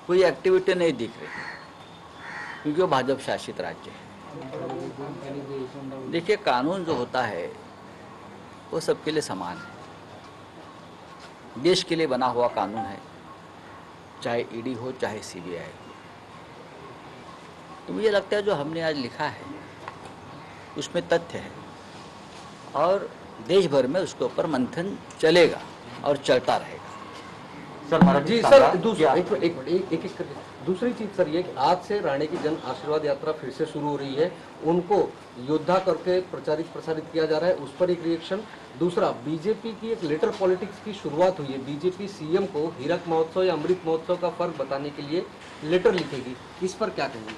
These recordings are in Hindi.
कोई एक्टिविटी नहीं दिख रही, क्योंकि वो भाजपा शासित राज्य है। देखिए, कानून जो होता है वो सबके लिए समान है, देश के लिए बना हुआ कानून है, चाहे ईडी हो चाहे सीबीआई हो। तो मुझे लगता है जो हमने आज लिखा है उसमें तथ्य है, और देश भर में उसके ऊपर मंथन चलेगा और चलता रहेगा। सर जी सर, दूसरी चीज सर ये कि आज से राणे की जन आशीर्वाद यात्रा फिर से शुरू हो रही है, उनको योद्धा करके प्रसारित किया जा रहा है, उस पर एक रिएक्शन। दूसरा, बीजेपी की एक लेटर पॉलिटिक्स की शुरुआत हुई है, बीजेपी सीएम को हीरक महोत्सव या अमृत महोत्सव का फर्क बताने के लिए लेटर लिखेगी, इस पर क्या कहेंगे?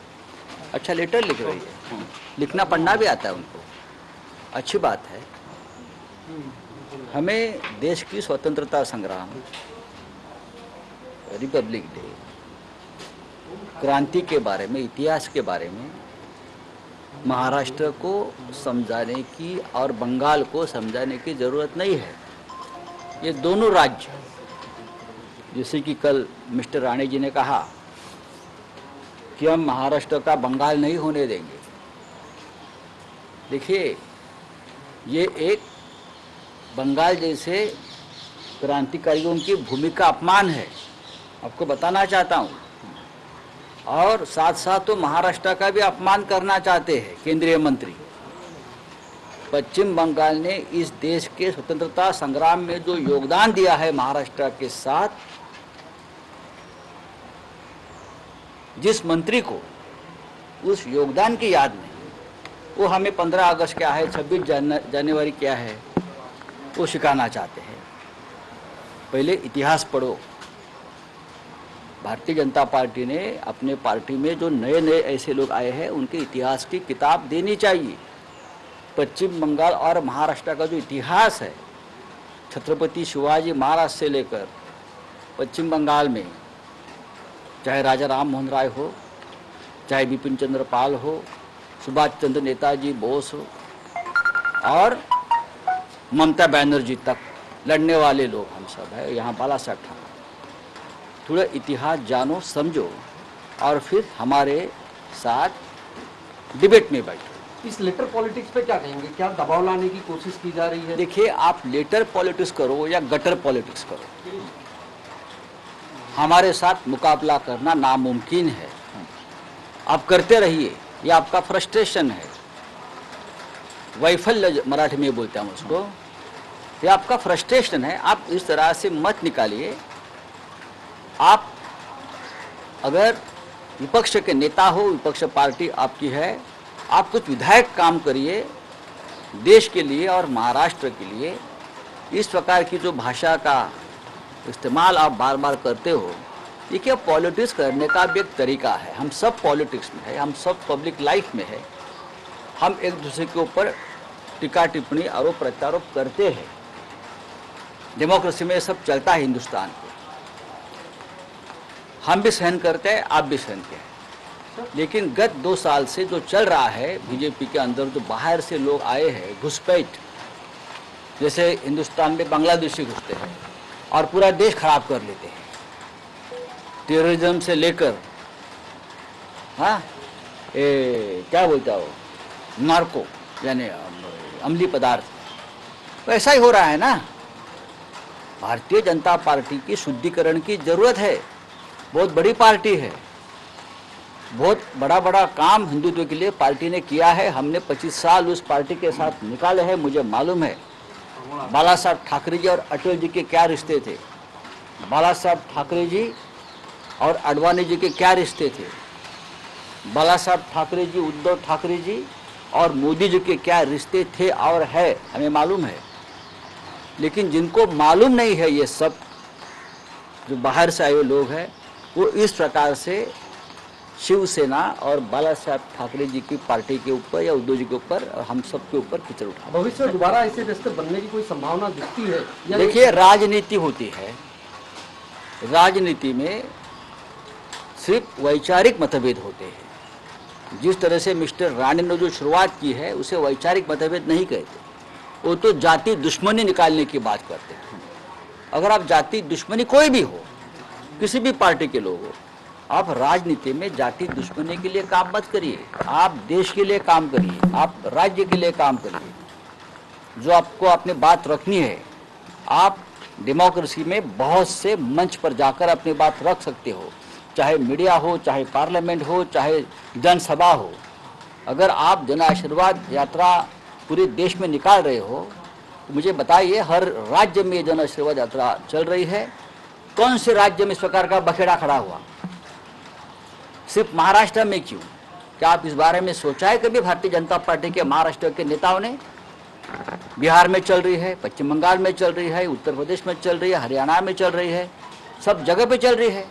अच्छा, लेटर लिख रही है, लिखना पढ़ना भी आता है उनको, अच्छी बात है। हमें देश की स्वतंत्रता संग्राम, रिपब्लिक डे, क्रांति के बारे में, इतिहास के बारे में महाराष्ट्र को समझाने की और बंगाल को समझाने की ज़रूरत नहीं है। ये दोनों राज्य, जैसे कि कल मिस्टर राणे जी ने कहा कि हम महाराष्ट्र का बंगाल नहीं होने देंगे। देखिए, ये एक बंगाल जैसे क्रांतिकारियों की भूमिका अपमान है, आपको बताना चाहता हूँ। और साथ साथ तो महाराष्ट्र का भी अपमान करना चाहते हैं केंद्रीय मंत्री। पश्चिम बंगाल ने इस देश के स्वतंत्रता संग्राम में जो योगदान दिया है महाराष्ट्र के साथ, जिस मंत्री को उस योगदान की याद नहीं, वो हमें 15 अगस्त क्या है, 26 जनवरी क्या है, वो सिखाना चाहते हैं। पहले इतिहास पढ़ो। भारतीय जनता पार्टी ने अपने पार्टी में जो नए नए ऐसे लोग आए हैं उनके इतिहास की किताब देनी चाहिए। पश्चिम बंगाल और महाराष्ट्र का जो इतिहास है, छत्रपति शिवाजी महाराज से लेकर पश्चिम बंगाल में चाहे राजा राम मोहन राय हो, चाहे बिपिन चंद्र पाल हो, सुभाष चंद्र नेताजी बोस हो, और ममता बनर्जी तक लड़ने वाले लोग हम सब है। यहाँ बाला साहब ठाकरे, थोड़ा इतिहास जानो, समझो, और फिर हमारे साथ डिबेट में बैठो। इस लेटर पॉलिटिक्स पे क्या कहेंगे? क्या दबाव लाने की कोशिश की जा रही है? देखिए, आप लेटर पॉलिटिक्स करो या गटर पॉलिटिक्स करो, हमारे साथ मुकाबला करना नामुमकिन है। आप करते रहिए, ये आपका फ्रस्ट्रेशन है, वैफल्य मराठी में बोलते हैं उसको, ये आपका फ्रस्ट्रेशन है। आप इस तरह से मत निकालिए। आप अगर विपक्ष के नेता हो, विपक्ष पार्टी आपकी है, आप कुछ विधायक काम करिए देश के लिए और महाराष्ट्र के लिए। इस प्रकार की जो भाषा का इस्तेमाल आप बार बार करते हो, ये क्या पॉलिटिक्स करने का भी एक तरीका है। हम सब पॉलिटिक्स में है, हम सब पब्लिक लाइफ में है, हम एक दूसरे के ऊपर टीका टिप्पणी आरोप प्रत्यारोप करते हैं। डेमोक्रेसी में सब चलता है हिंदुस्तान को, हम भी सहन करते हैं, आप भी सहन करते हैं। लेकिन गत 2 साल से जो चल रहा है बीजेपी के अंदर, जो बाहर से लोग आए हैं घुसपैठ, जैसे हिंदुस्तान में बांग्लादेशी घुसते हैं और पूरा देश खराब कर लेते हैं, टेररिज्म से लेकर, हाँ, क्या बोलता हो, नार्को यानी अम्लीय पदार्थ, तो ऐसा ही हो रहा है ना। भारतीय जनता पार्टी की शुद्धिकरण की जरूरत है। बहुत बड़ी पार्टी है, बहुत बड़ा बड़ा काम हिंदुत्व के लिए पार्टी ने किया है। हमने 25 साल उस पार्टी के साथ निकाले हैं, मुझे मालूम है। बाला साहब ठाकरे जी और अटल जी के क्या रिश्ते थे, बाला साहब ठाकरे जी और आडवाणी जी के क्या रिश्ते थे, बाला साहब ठाकरे जी, उद्धव ठाकरे जी और मोदी जी के क्या रिश्ते थे और है, हमें मालूम है। लेकिन जिनको मालूम नहीं है, ये सब जो बाहर से आए हुए लोग हैं, वो इस प्रकार से शिवसेना और बाला साहब ठाकरे जी की पार्टी के ऊपर या उद्धव जी के ऊपर और हम सब के ऊपर कीचड़ उठा। भविष्य में दोबारा ऐसे रिश्ते बनने की कोई संभावना दिखती है? देखिए, राजनीति होती है, राजनीति में सिर्फ वैचारिक मतभेद होते हैं। जिस तरह से मिस्टर राणे ने जो शुरुआत की है उसे वैचारिक मतभेद नहीं कहते, वो तो जाति दुश्मनी निकालने की बात करते हैं। अगर आप जाति दुश्मनी कोई भी हो, किसी भी पार्टी के लोग हो, आप राजनीति में जाति दुश्मनी के लिए काम मत करिए, आप देश के लिए काम करिए, आप राज्य के लिए काम करिए। जो आपको अपनी बात रखनी है, आप डेमोक्रेसी में बहुत से मंच पर जाकर अपनी बात रख सकते हो, चाहे मीडिया हो, चाहे पार्लियामेंट हो, चाहे जनसभा हो। अगर आप जन आशीर्वाद यात्रा पूरे देश में निकाल रहे हो तो मुझे बताइए, हर राज्य में जन आशीर्वाद यात्रा चल रही है, कौन से राज्य में इस प्रकार का बखेड़ा खड़ा हुआ? सिर्फ महाराष्ट्र में क्यों? क्या आप इस बारे में सोचा है कभी भारतीय जनता पार्टी के महाराष्ट्र के नेताओं ने? बिहार में चल रही है, पश्चिम बंगाल में चल रही है, उत्तर प्रदेश में चल रही है, हरियाणा में चल रही है, सब जगह पे चल रही है।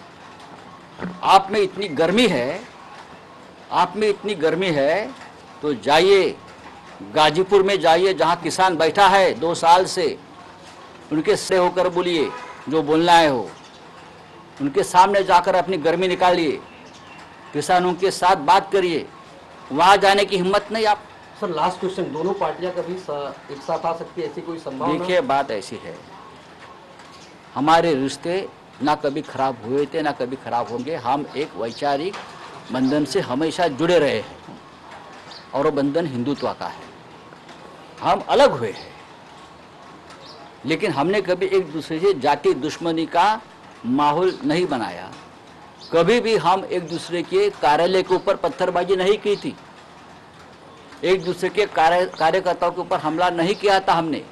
आप में इतनी गर्मी है, आप में इतनी गर्मी है तो जाइए गाजीपुर में, जाइए जहां किसान बैठा है 2 साल से, उनके से होकर बोलिए जो बोलना है हो, उनके सामने जाकर अपनी गर्मी निकालिए, किसानों के साथ बात करिए। वहां जाने की हिम्मत नहीं आप। सर लास्ट क्वेश्चन, दोनों पार्टियां कभी एक साथ आ सकती है, ऐसी कोई संभावना? देखिए, बात ऐसी है, हमारे रिश्ते ना कभी खराब हुए थे ना कभी खराब होंगे। हम एक वैचारिक बंधन से हमेशा जुड़े रहे हैं और वो बंधन हिंदुत्व का है। हम अलग हुए हैं लेकिन हमने कभी एक दूसरे से जाति दुश्मनी का माहौल नहीं बनाया। कभी भी हम एक दूसरे के कार्यालय के ऊपर पत्थरबाजी नहीं की थी, एक दूसरे के कार्यकर्ताओं के ऊपर हमला नहीं किया था हमने।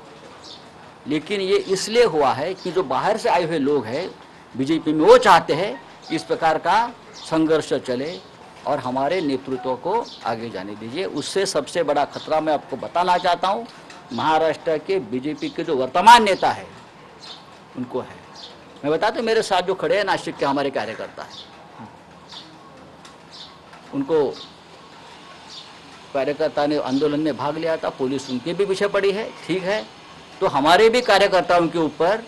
लेकिन ये इसलिए हुआ है कि जो बाहर से आए हुए लोग हैं बीजेपी में, वो चाहते हैं कि इस प्रकार का संघर्ष चले और हमारे नेतृत्व को आगे जाने दीजिए। उससे सबसे बड़ा खतरा मैं आपको बताना चाहता हूँ, महाराष्ट्र के बीजेपी के जो वर्तमान नेता है उनको है। मैं बताता हूँ, मेरे साथ जो खड़े हैं नासिक के हमारे कार्यकर्ता हैं, उनको कार्यकर्ता ने आंदोलन में भाग लिया था, पुलिस उनके भी पीछे पड़ी है, ठीक है। तो हमारे भी कार्यकर्ताओं के ऊपर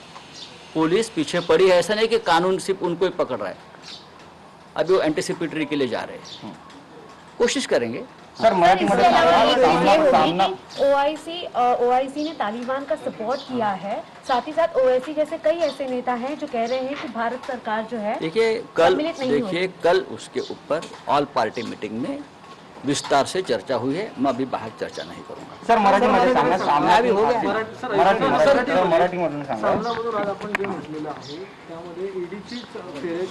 पुलिस पीछे पड़ी है, ऐसा नहीं कि कानून सिर्फ उनको ही पकड़ रहा है। अभी वो एंटीसिपेटरी के लिए जा रहे हैं, कोशिश करेंगे। सर ओआईसी ने तालिबान का सपोर्ट किया है, साथ ही साथ ओवैसी जैसे कई ऐसे नेता हैं जो कह रहे हैं कि भारत सरकार जो है देखिए कल उसके ऊपर ऑल पार्टी मीटिंग में विस्तार से चर्चा हुई है। मैं अभी बाहर चर्चा नाही करूंगा। सर मराठीमध्ये सांगा, सामना भी हो गया। मराठीमधून सांगा। सामनामधून आज आपण जे म्हटलेलं आहे त्यामध्ये ईडीची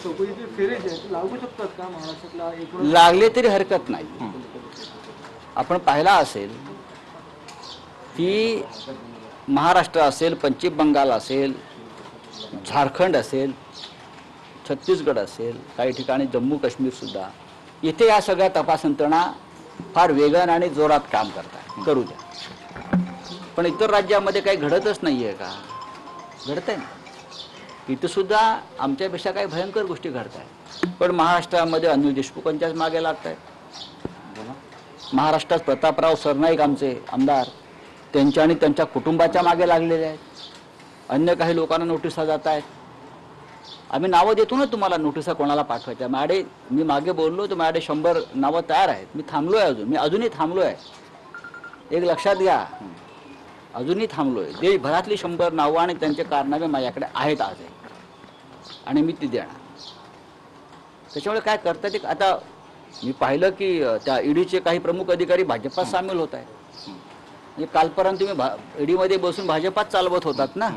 चौकशीचे फेरे जे आहेत लागू शकतात का महाराष्ट्रातला? एकूण लागले तरी हरकत नाही। आपण पाहिला असेल की महाराष्ट्र असेल, पश्चिम बंगाल असेल, झारखंड असेल, छत्तीसगड असेल, काही ठिकाणी जम्मू काश्मीर सुद्धा, इथे या सगळ्या तपास यंत्रणा फार वेगाने आणि जोरात काम करतात, करू द्या। पण इतर राज्यामध्ये काही घडतच नाहीये का? घडतंय ना, इथे सुद्धा आमच्यापेक्षा काही भयंकर गोष्टी घडत आहेत। पण महाराष्ट्रामध्ये अनिल देशमुखांच्याच मागे लागत आहेत। महाराष्ट्रात प्रतापराव सरनाईक आमचे आमदार, त्यांच्या आणि त्यांच्या कुटुंबाच्या मागे लागलेले आहेत। अन्य काही लोकांना नोटिसा जात आहेत। आम्ही नावं देतो ना तुम्हाला, नोटिसा कोणाला पाठवायच्या। माझ्याकडे मी मागे बोललो तर माझ्याकडे 100 नावं तयार आहेत। मी थांबलोय, मी अजूनही थांबलोय। एक लक्षात घ्या, अजूनही थांबलोय। देशभरातली 100 नावं आणि त्यांचे कारनामे माझ्याकडे आहेत आज, आणि मी ती देणार। त्याच्यामुळे काय करतात ते, आता मी पाहिलं की त्या ईडीचे काही प्रमुख अधिकारी भाजपात सामील होत आहेत। म्हणजे कालपर्यंत तुम्ही ईडीमध्ये बसून भाजपात चालवत होतात ना।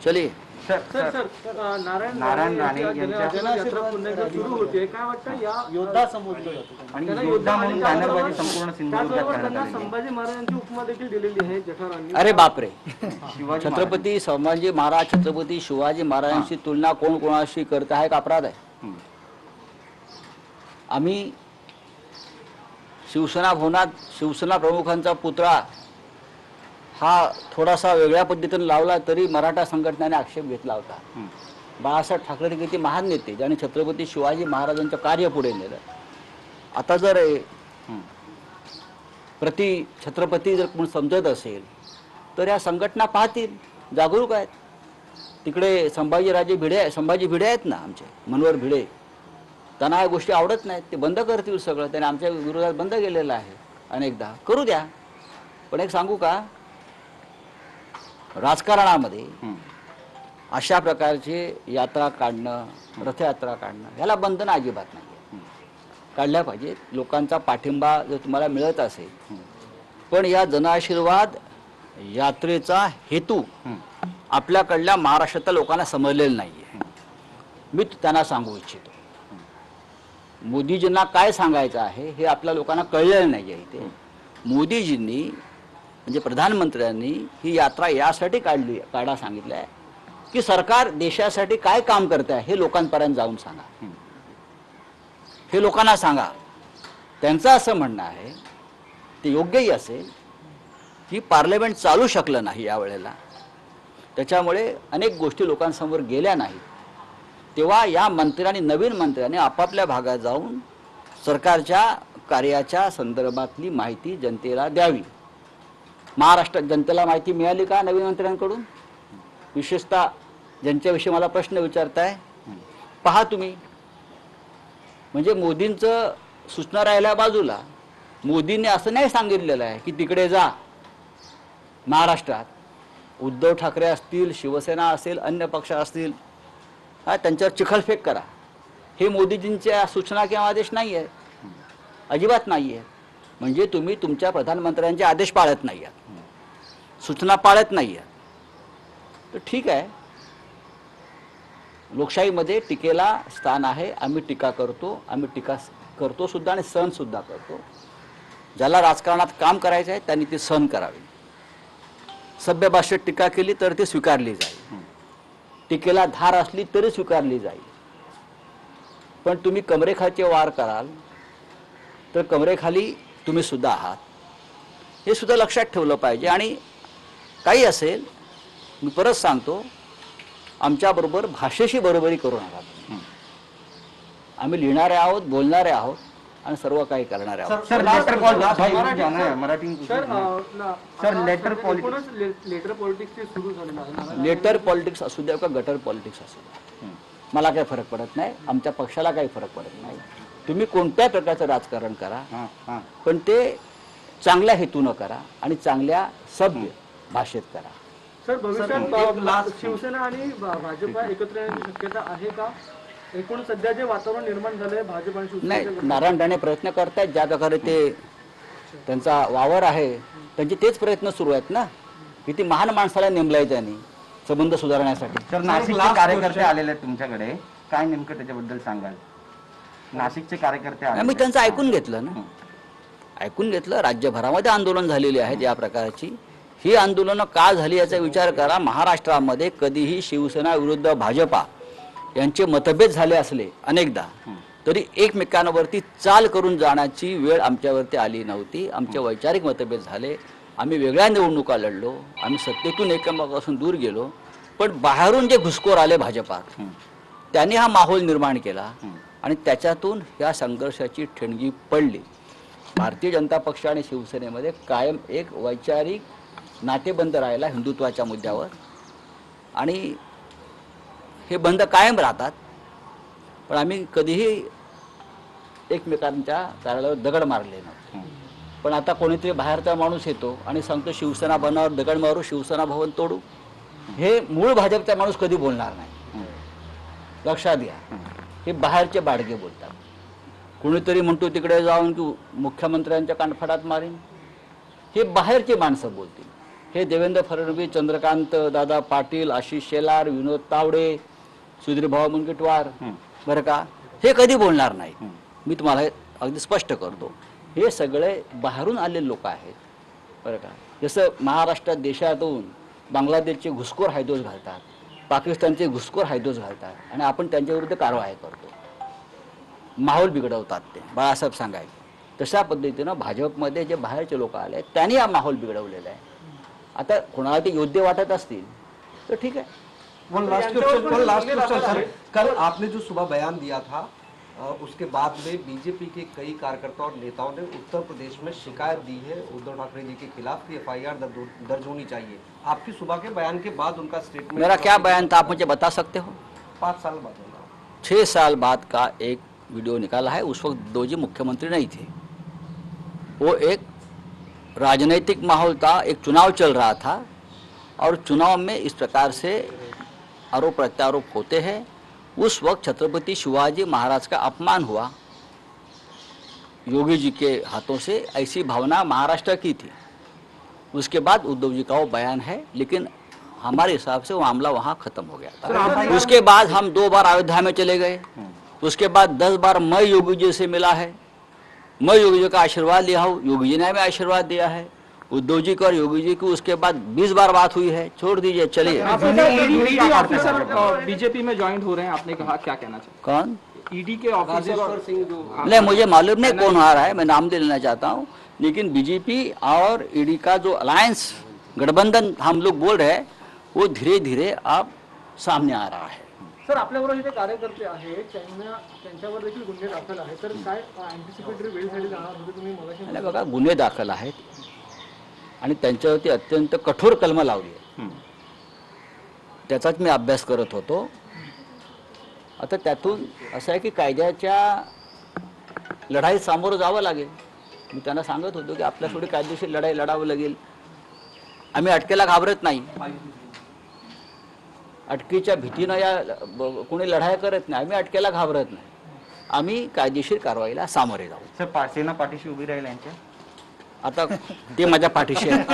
चलिए नारायण राणे जनयात्रा पुन्हा एकदा सुरू होते, काय वाटतं? या योद्धा समजलं जातं आणि योद्धा म्हणून बॅनरबाजी संपूर्ण सिंधुदुर्गात करण्यात आली। संभाजी महाराजांची उपमा देखील दिलेली आहे जठारांनी। अरे बापरे, छत्रपती संभाजी महाराज, छत्रपती शिवाजी महाराजांची तुलना कोण कोणाशी करत आहे का अपराध आहे? आम्ही शिवसेना भवनात शिवसेना प्रमुखांचा पुतळा हा थोडासा वेगळ्या पद्धतीने लावला तरी मराठा संघटनेने आक्षेप घेतला होता। बाळासाहेब ठाकरे किती महान नेते, ज्याने छत्रपती शिवाजी महाराजांचं कार्य पुढे नेलं। आता जर प्रति छत्रपती जर कोण समजत असेल तर या संघटना पाहतील, जागरूक आहेत। तिकडे संभाजी भिडे आहेत ना, आमचे मनोहर भिडे, त्यांना या गोष्टी आवडत नाहीत, ते बंद करतील सगळं। त्याने आमच्या विरोधात बंद केलेलं आहे अनेकदा, करू द्या। पण एक सांगू का, राजकारणामध्ये अशा प्रकारची यात्रा काढणं, रथयात्रा काढणं याला बंधन अजिबात नाही आहे. काढल्या पाहिजे. लोकांचा पाठिंबा जर तुम्हाला मिळत असेल, पण या जनआशीर्वाद यात्रेचा हेतू आपल्याकडल्या महाराष्ट्रातल्या लोकांना समजलेला नाही आहे. मी त्यांना सांगू इच्छितो, मोदीजींना काय सांगायचं आहे हे आपल्या लोकांना कळलेलं नाही आहे. इथे मोदीजींनी म्हणजे प्रधानमंत्र्यांनी ही यात्रा यासाठी काढा सांगितलं आहे की सरकार देशासाठी काय काम करत आहे हे लोकांपर्यंत जाऊन सांगा, हे लोकांना सांगा. त्यांचं असं म्हणणं आहे, ते योग्यही असेल, की पार्लमेंट चालू शकलं नाही यावेळेला, त्याच्यामुळे अनेक गोष्टी लोकांसमोर गेल्या नाहीत. तेव्हा या मंत्र्यांनी, नवीन मंत्र्यांनी आपापल्या भागात जाऊन सरकारच्या कार्याच्या संदर्भातली माहिती जनतेला द्यावी. महाराष्ट्रात जनतेला माहिती मिळाली का नवीन मंत्र्यांकडून? विशेषतः ज्यांच्याविषयी मला प्रश्न विचारताय, पहा तुम्ही, म्हणजे मोदींचं सूचना राहिल्या बाजूला, मोदींनी असं नाही सांगितलेलं आहे की तिकडे जा महाराष्ट्रात, उद्धव ठाकरे असतील, शिवसेना असेल, अन्य पक्ष असतील, त्यांच्यावर चिखलफेक करा. हे मोदीजींच्या सूचना किंवा आदेश नाही आहेत, अजिबात नाही आहे. म्हणजे तुम्ही तुमच्या प्रधानमंत्र्यांचे आदेश पाळत नाही आहात, सूचना पाळत नाही आहात. तर ठीक आहे, लोकशाहीमध्ये टीकेला स्थान आहे. आम्ही टीका करतो सुद्धा आणि सहन सुद्धा करतो. ज्याला राजकारणात काम करायचं आहे त्यांनी ते सहन करावे. सभ्य भाषेत टीका केली तर ती स्वीकारली जाईल, टीकेला धार असली तरी स्वीकारली जाईल. पण तुम्ही कमरेखालचे वार कराल तर कमरेखाली तुम्ही सुद्धा आहात, हे सुद्धा लक्षात ठेवलं पाहिजे. आणि काही असेल, मी परत सांगतो, आमच्याबरोबर भाषेशी बरोबरी करू नका. आम्ही लिहिणारे आहोत, बोलणारे आहोत आणि सर्व काही करणारे आहोत. Sir letter Marathi sir letter letter politics सुरू झालेलं आहे. लेटर पॉलिटिक्स असू द्या का गटर पॉलिटिक्स असू द्या, मला काही फरक पडत नाही, आमच्या पक्षाला काही फरक पडत नाही. तुम्ही कोणत्या प्रकारचं राजकारण करा, पण ते चांगल्या हेतूनं करा आणि चांगल्या सभ्य भाषेत करा. सर, भविष्यात शिवसेना आणि भाजपा एकत्र येण्याची शक्यता आहे का? एकूण सध्या जे वातावरण निर्माण झालंय भाजप आणि शिवसेना, नाही, नारायण राणे प्रयत्न करतायत, ज्या प्रकारे ते त्यांचा वावर आहे त्यांचे तेच प्रयत्न सुरू आहेत ना. किती महान माणसाला नेमलंय त्यांनी संबंध सुधारण्यासाठी. सर नाशिकचे कार्यकर्ते आलेले आहेत तुमच्याकडे, काय नेमकं त्याच्याबद्दल सांगाल? नाशिकचे कार्यकर्ते आले, मी त्यांचं ऐकून घेतलं ना, ऐकून घेतलं. राज्यभरामध्ये आंदोलन झालेली आहेत या प्रकारची. ही आंदोलनं का झाली याचा विचार करा. महाराष्ट्रामध्ये कधीही शिवसेना विरुद्ध भाजपा यांचे मतभेद झाले असले अनेकदा, तरी एकमेकांवरती चाल करून जाण्याची वेळ आमच्यावरती आली नव्हती. आमचे वैचारिक मतभेद झाले, आम्ही वेगळ्या निवडणुका लढलो, आम्ही सत्तेतून एकमेकांपासून दूर गेलो, पण बाहेरून जे घुसखोर आले भाजपात, त्यांनी हा माहोल निर्माण केला आणि त्याच्यातून या संघर्षाची ठिणगी पडली. भारतीय जनता पक्ष आणि शिवसेनेमध्ये कायम एक वैचारिक नातेबंध राहिला हिंदुत्वाच्या मुद्द्यावर, आणि हे बंद कायम राहतात. पण आम्ही कधीही एकमेकांच्या कार्यालयावर दगड मारले नव्हते. पण आता कोणीतरी बाहेरचा माणूस येतो आणि सांगतो शिवसेना भवनावर दगड मारू, शिवसेना भवन तोडू, हे मूळ भाजपचा माणूस कधी बोलणार नाही. लक्षात घ्या, हे बाहेरचे बाडगे बोलतात. कोणीतरी म्हणतो तिकडे जाऊन की मुख्यमंत्र्यांच्या कानफडात मारीन, हे बाहेरचे माणसं बोलतील. हे देवेंद्र फडणवीस, चंद्रकांत दादा पाटील, आशिष शेलार, विनोद तावडे, सुधीरभाऊ मुनगंटीवार, बरं का, हे कधी बोलणार नाही. मी तुम्हाला अगदी स्पष्ट करतो, हे सगळे बाहेरून आलेले लोक आहेत, बरं का. जसं महाराष्ट्रात देशातून बांगलादेशचे घुसखोर हायदोस घालतात, पाकिस्तानचे घुसखोर हायदोस घालतात, आणि आपण त्यांच्याविरुद्ध कारवाई करतो, माहोल बिघडवतात ते, बाळासाहेब सांगायचे. तशा पद्धतीनं भाजपमध्ये जे बाहेरचे लोक आले त्यांनी हा माहोल बिघडवलेला आहे. आता कोणाला ते योद्धे वाटत असतील तर ठीक है. वन लास्ट क्वेश्चन सर, कल आपने जो सुबह बयान दिया था उसके बाद में बीजेपी के कई कार्यकर्ताओं और नेताओं ने उत्तर प्रदेश में शिकायत दी है उद्धव ठाकरे जी के खिलाफ कि FIR दर्ज होनी चाहिए. आपकी सुबह के बयान के बाद उनका स्टेटमेंट, मेरा क्या बयान था आप मुझे बता सकते हो? 5 साल बाद होगा, 6 साल बाद का एक वीडियो निकाला है. उस वक्त दो जी मुख्यमंत्री नहीं थे, वो एक राजनीतिक माहौल था, एक चुनाव चल रहा था, और चुनाव में इस प्रकार से आरोप प्रत्यारोप होते हैं। उस वक्त छत्रपति शिवाजी महाराज का अपमान हुआ, योगी जी के हाथों से, ऐसी भावना महाराष्ट्र की थी। उसके बाद उद्धव जी का वो बयान है, लेकिन हमारे हिसाब से वो मामला वहाँ खत्म हो गया था। उसके बाद हम 2 बार अयोध्या में चले गए, उसके बाद 10 बार मैं योगी जी से मिला है, मैं योगी जी का आशीर्वाद लिया हूँ, योगी जी ने हमें आशीर्वाद दिया है। उद्धव जी को और योगी जी की उसके बाद 20 बार बात हुई है। छोड़ दीजिए, चलिए। ऑफिसर बीजेपी में ज्वाइन हो रहे हैं, आपने कहा, क्या कहना चाहिए? कौन? ईडी के ऑफिसर राजेश्वर सिंह जो नहीं, मुझे मालूम नहीं कौन आ रहा है, मैं नाम दे लेना चाहता हूँ, लेकिन बीजेपी और ईडी का जो अलायंस गठबंधन हम लोग बोल रहे हैं, वो धीरे धीरे अब सामने आ रहा है। सर, आपल्याबरोबर जे कार्यकर्ते आहेत त्यांच्यावर देखील गुन्हे दाखल आहेत, तर काय अँटिसिपेटरी वेळेसाठी जाणार होते तुम्ही मगाशी? आणि बघा, गुन्हे दाखल आहेत आणि त्यांच्यावरती अत्यंत कठोर कलम लावली आहे, त्याचाच मी अभ्यास करत होतो। आता त्यातून असं आहे की कायद्याच्या लढाईत सामोरं जावं लागेल। मी त्यांना सांगत होतो की आपल्या थोडी कायदेशीर लढाई लढावं लागेल, आम्ही अटकेला घाबरत नाही, अटकेच्या भीतीनं या कोणी लढाई करत नाही, आम्ही अटकेला घाबरत नाही, आम्ही कायदेशीर कारवाईला सामोरे जाऊ। सर, सेना पाठीशी उभी राहील यांच्या? आता ते माझ्या पाठीशी आहेत,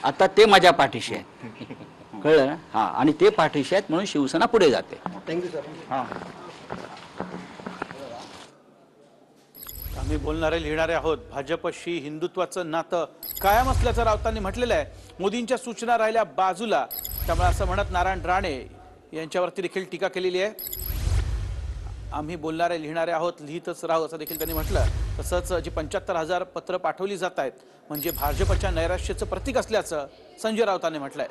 आता ते माझ्या पाठीशी आहेत, कळलं ना? हां, आणि ते पाठीशी आहेत म्हणून शिवसेना पुढे जाते। Thank you sir. हां, आम्ही बोलणारे लिहिणारे आहोत। भाजपशी हिंदुत्वाचं नातं कायम असल्याचं राऊतांनी म्हटलेलं आहे। मोदींच्या सूचना राहिल्या बाजूला, त्यामुळे असं म्हणत नारायण राणे यांच्यावरती देखील टीका केलेली आहे। आम्ही बोलणारे लिहिणारे आहोत, लिहितच राहू असं देखील त्यांनी म्हटलं। तसंच जी 75,000 पत्र पाठवली जात आहेत म्हणजे भाजपच्या नैराश्याचं प्रतीक असल्याचं संजय राऊतांनी म्हटलंय।